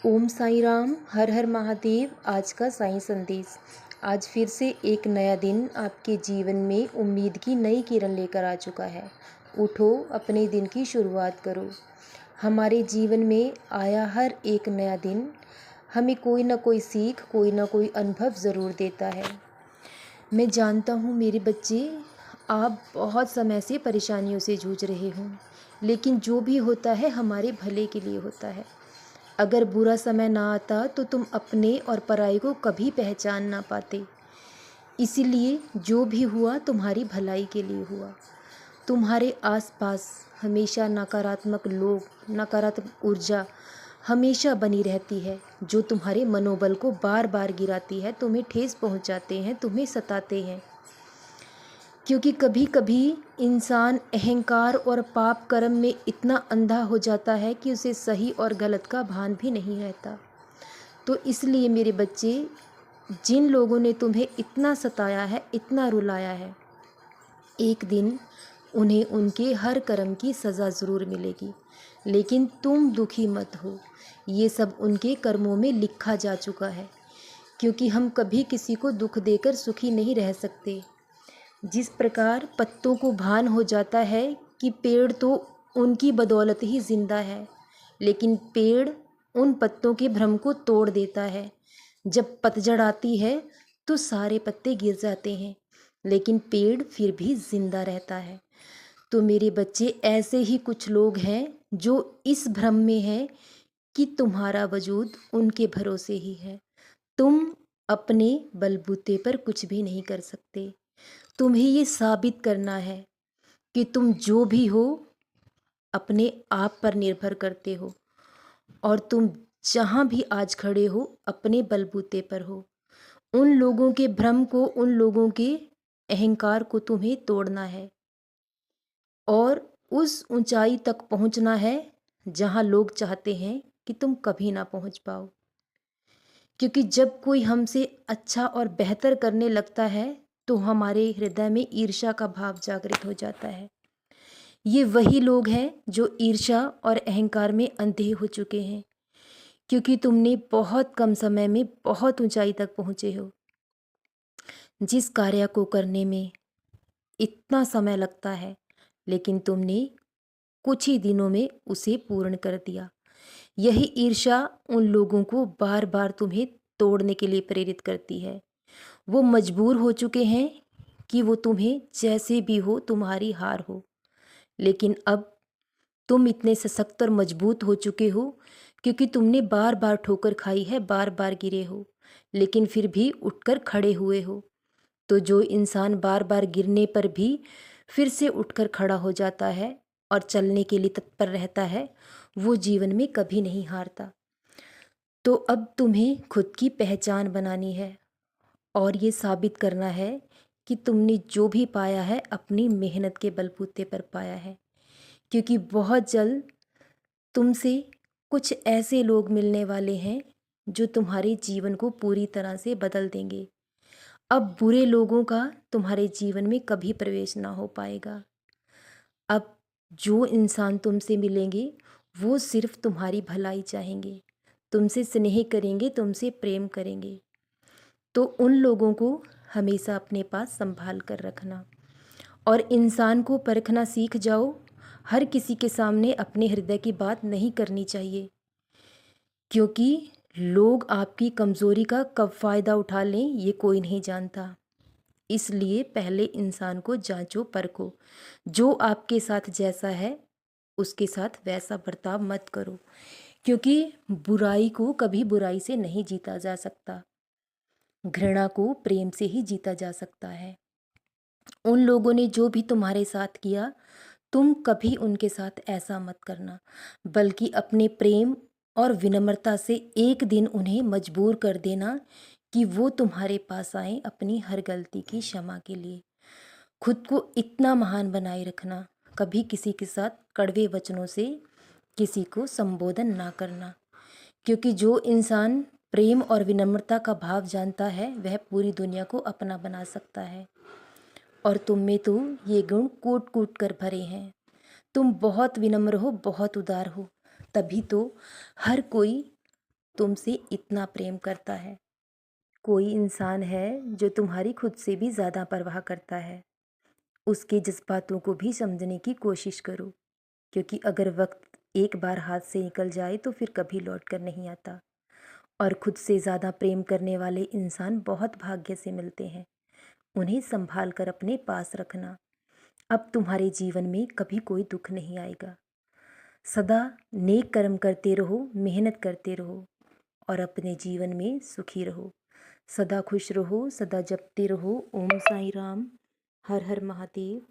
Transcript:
ओम साई राम, हर हर महादेव। आज का साईं संदेश। आज फिर से एक नया दिन आपके जीवन में उम्मीद की नई किरण लेकर आ चुका है। उठो, अपने दिन की शुरुआत करो। हमारे जीवन में आया हर एक नया दिन हमें कोई ना कोई सीख, कोई ना कोई अनुभव ज़रूर देता है। मैं जानता हूँ मेरे बच्चे, आप बहुत समय से परेशानियों से जूझ रहे हो, लेकिन जो भी होता है हमारे भले के लिए होता है। अगर बुरा समय ना आता तो तुम अपने और पराई को कभी पहचान ना पाते। इसीलिए जो भी हुआ तुम्हारी भलाई के लिए हुआ। तुम्हारे आसपास हमेशा नकारात्मक लोग, नकारात्मक ऊर्जा हमेशा बनी रहती है, जो तुम्हारे मनोबल को बार बार गिराती है, तुम्हें ठेस पहुंचाते हैं, तुम्हें सताते हैं। क्योंकि कभी कभी इंसान अहंकार और पाप कर्म में इतना अंधा हो जाता है कि उसे सही और गलत का भान भी नहीं रहता। तो इसलिए मेरे बच्चे, जिन लोगों ने तुम्हें इतना सताया है, इतना रुलाया है, एक दिन उन्हें उनके हर कर्म की सज़ा ज़रूर मिलेगी। लेकिन तुम दुखी मत हो, ये सब उनके कर्मों में लिखा जा चुका है। क्योंकि हम कभी किसी को दुख देकर सुखी नहीं रह सकते। जिस प्रकार पत्तों को भान हो जाता है कि पेड़ तो उनकी बदौलत ही जिंदा है, लेकिन पेड़ उन पत्तों के भ्रम को तोड़ देता है। जब पतझड़ आती है तो सारे पत्ते गिर जाते हैं, लेकिन पेड़ फिर भी जिंदा रहता है। तो मेरे बच्चे, ऐसे ही कुछ लोग हैं जो इस भ्रम में हैं कि तुम्हारा वजूद उनके भरोसे ही है। तुम अपने बलबूते पर कुछ भी नहीं कर सकते। तुम्हें ये साबित करना है कि तुम जो भी हो अपने आप पर निर्भर करते हो, और तुम जहाँ भी आज खड़े हो अपने बलबूते पर हो। उन लोगों के भ्रम को, उन लोगों के अहंकार को तुम्हें तोड़ना है और उस ऊंचाई तक पहुंचना है जहाँ लोग चाहते हैं कि तुम कभी ना पहुंच पाओ। क्योंकि जब कोई हमसे अच्छा और बेहतर करने लगता है तो हमारे हृदय में ईर्ष्या का भाव जागृत हो जाता है। ये वही लोग हैं जो ईर्ष्या और अहंकार में अंधे हो चुके हैं, क्योंकि तुमने बहुत कम समय में बहुत ऊंचाई तक पहुँचे हो। जिस कार्य को करने में इतना समय लगता है, लेकिन तुमने कुछ ही दिनों में उसे पूर्ण कर दिया। यही ईर्ष्या उन लोगों को बार बार तुम्हें तोड़ने के लिए प्रेरित करती है। वो मजबूर हो चुके हैं कि वो तुम्हें जैसे भी हो तुम्हारी हार हो। लेकिन अब तुम इतने सशक्त और मजबूत हो चुके हो क्योंकि तुमने बार बार ठोकर खाई है, बार बार गिरे हो, लेकिन फिर भी उठकर खड़े हुए हो। तो जो इंसान बार बार गिरने पर भी फिर से उठकर खड़ा हो जाता है और चलने के लिए तत्पर रहता है, वो जीवन में कभी नहीं हारता। तो अब तुम्हें खुद की पहचान बनानी है और ये साबित करना है कि तुमने जो भी पाया है अपनी मेहनत के बलबूते पर पाया है। क्योंकि बहुत जल्द तुमसे कुछ ऐसे लोग मिलने वाले हैं जो तुम्हारे जीवन को पूरी तरह से बदल देंगे। अब बुरे लोगों का तुम्हारे जीवन में कभी प्रवेश ना हो पाएगा। अब जो इंसान तुमसे मिलेंगे वो सिर्फ तुम्हारी भलाई चाहेंगे, तुमसे स्नेह करेंगे, तुमसे प्रेम करेंगे। तो उन लोगों को हमेशा अपने पास संभाल कर रखना और इंसान को परखना सीख जाओ। हर किसी के सामने अपने हृदय की बात नहीं करनी चाहिए, क्योंकि लोग आपकी कमज़ोरी का कब फ़ायदा उठा लें ये कोई नहीं जानता। इसलिए पहले इंसान को जांचो, परखो। जो आपके साथ जैसा है उसके साथ वैसा बर्ताव मत करो, क्योंकि बुराई को कभी बुराई से नहीं जीता जा सकता। घृणा को प्रेम से ही जीता जा सकता है। उन लोगों ने जो भी तुम्हारे साथ किया, तुम कभी उनके साथ ऐसा मत करना, बल्कि अपने प्रेम और विनम्रता से एक दिन उन्हें मजबूर कर देना कि वो तुम्हारे पास आए अपनी हर गलती की क्षमा के लिए। खुद को इतना महान बनाए रखना, कभी किसी के साथ कड़वे वचनों से किसी को संबोधन ना करना, क्योंकि जो इंसान प्रेम और विनम्रता का भाव जानता है वह पूरी दुनिया को अपना बना सकता है। और तुम में तो ये गुण कूट कूट कर भरे हैं। तुम बहुत विनम्र हो, बहुत उदार हो, तभी तो हर कोई तुमसे इतना प्रेम करता है। कोई इंसान है जो तुम्हारी खुद से भी ज़्यादा परवाह करता है। उसके जज़्बातों को भी समझने की कोशिश करो, क्योंकि अगर वक़्त एक बार हाथ से निकल जाए तो फिर कभी लौट कर नहीं आता। और खुद से ज़्यादा प्रेम करने वाले इंसान बहुत भाग्य से मिलते हैं। उन्हें संभाल कर अपने पास रखना। अब तुम्हारे जीवन में कभी कोई दुख नहीं आएगा। सदा नेक कर्म करते रहो, मेहनत करते रहो और अपने जीवन में सुखी रहो। सदा खुश रहो, सदा जपते रहो ओम साईं राम। हर हर महादेव।